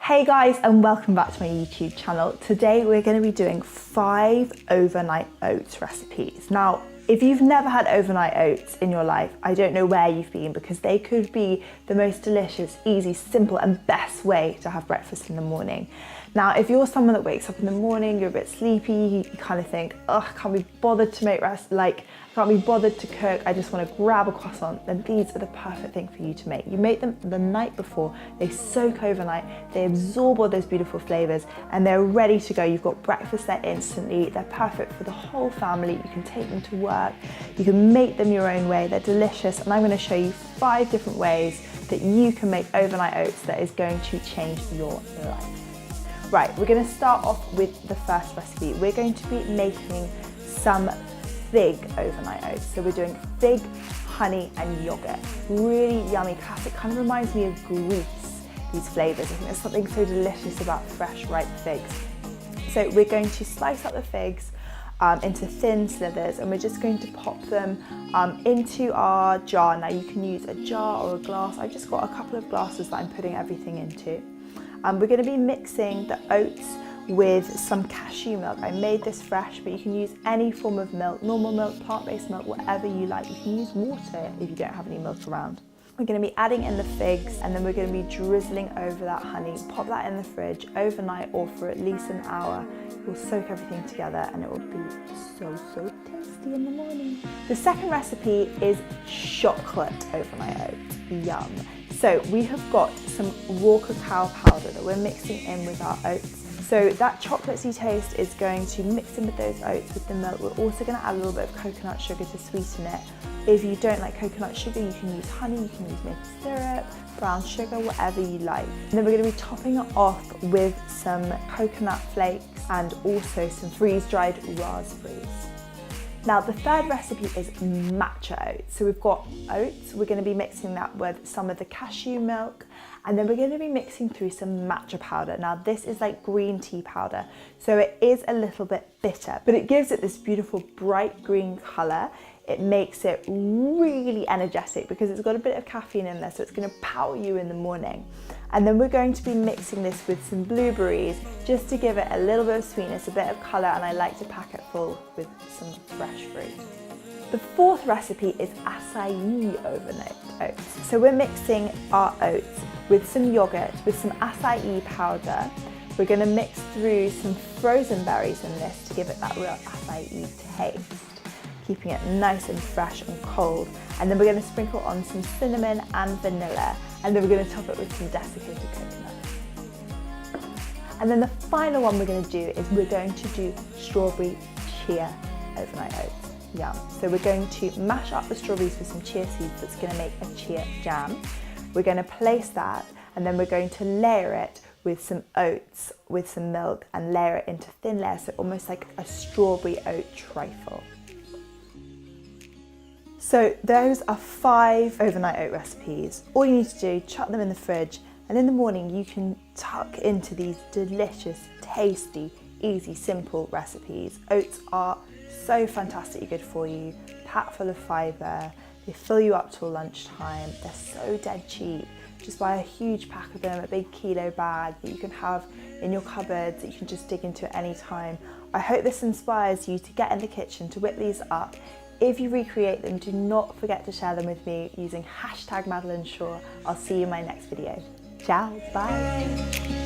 Hey guys, and welcome back to my YouTube channel. Today we're going to be doing 5 overnight oats recipes. Now, if you've never had overnight oats in your life, I don't know where you've been, because they could be the most delicious, easy, simple and best way to have breakfast in the morning. Now, if you're someone that wakes up in the morning, you're a bit sleepy, you kind of think, oh, I can't be bothered to make I can't be bothered to cook, I just want to grab a croissant, then these are the perfect thing for you to make. You make them the night before, they soak overnight, they absorb all those beautiful flavors, and they're ready to go. You've got breakfast there instantly. They're perfect for the whole family. You can take them to work, you can make them your own way, they're delicious, and I'm going to show you 5 different ways that you can make overnight oats that is going to change your life. Right, we're going to start off with the first recipe. We're going to be making some fig overnight oats. So we're doing fig, honey and yogurt. Really yummy, classic, kind of reminds me of Greece, these flavors. I think there's something so delicious about fresh, ripe figs. So we're going to slice up the figs into thin slivers, and we're just going to pop them into our jar. Now you can use a jar or a glass. I've just got a couple of glasses that I'm putting everything into. We're going to be mixing the oats with some cashew milk. I made this fresh, but you can use any form of milk, normal milk, plant-based milk, whatever you like. You can use water if you don't have any milk around. We're going to be adding in the figs, and then we're going to be drizzling over that honey. Pop that in the fridge overnight or for at least an hour. We'll soak everything together and it will be so tasty in the morning. The second recipe is chocolate overnight oats. Yum. So we have got some raw cacao powder that we're mixing in with our oats. So that chocolatey taste is going to mix in with those oats with the milk. We're also going to add a little bit of coconut sugar to sweeten it. If you don't like coconut sugar, you can use honey, you can use maple syrup, brown sugar, whatever you like. And then we're going to be topping it off with some coconut flakes and also some freeze-dried raspberries. Now the third recipe is matcha oats. So we've got oats, we're going to be mixing that with some of the cashew milk, and then we're going to be mixing through some matcha powder. Now this is like green tea powder, so it is a little bit bitter, but it gives it this beautiful bright green colour. It makes it really energetic because it's got a bit of caffeine in there, so it's going to power you in the morning. And then we're going to be mixing this with some blueberries just to give it a little bit of sweetness, a bit of colour, and I like to pack it full with some fresh fruit. The fourth recipe is acai overnight oats. So we're mixing our oats with some yogurt, with some acai powder. We're going to mix through some frozen berries in this to give it that real acai taste, keeping it nice and fresh and cold. And then we're going to sprinkle on some cinnamon and vanilla, and then we're going to top it with some desiccated coconut. And then the final one we're going to do is we're going to do strawberry chia overnight oats. Yum. So we're going to mash up the strawberries with some chia seeds. That's going to make a chia jam. We're going to place that, and then we're going to layer it with some oats, with some milk, and layer it into thin layers, so almost like a strawberry oat trifle. So those are 5 overnight oat recipes. All you need to do, chuck them in the fridge, and in the morning you can tuck into these delicious, tasty, easy, simple recipes. Oats are so fantastically good for you, packed full of fibre, they fill you up till lunchtime, they're so dead cheap. Just buy a huge pack of them, a big kilo bag that you can have in your cupboards that you can just dig into at any time. I hope this inspires you to get in the kitchen, to whip these up. If you recreate them, do not forget to share them with me using #MadelineShaw. I'll see you in my next video. Ciao, bye.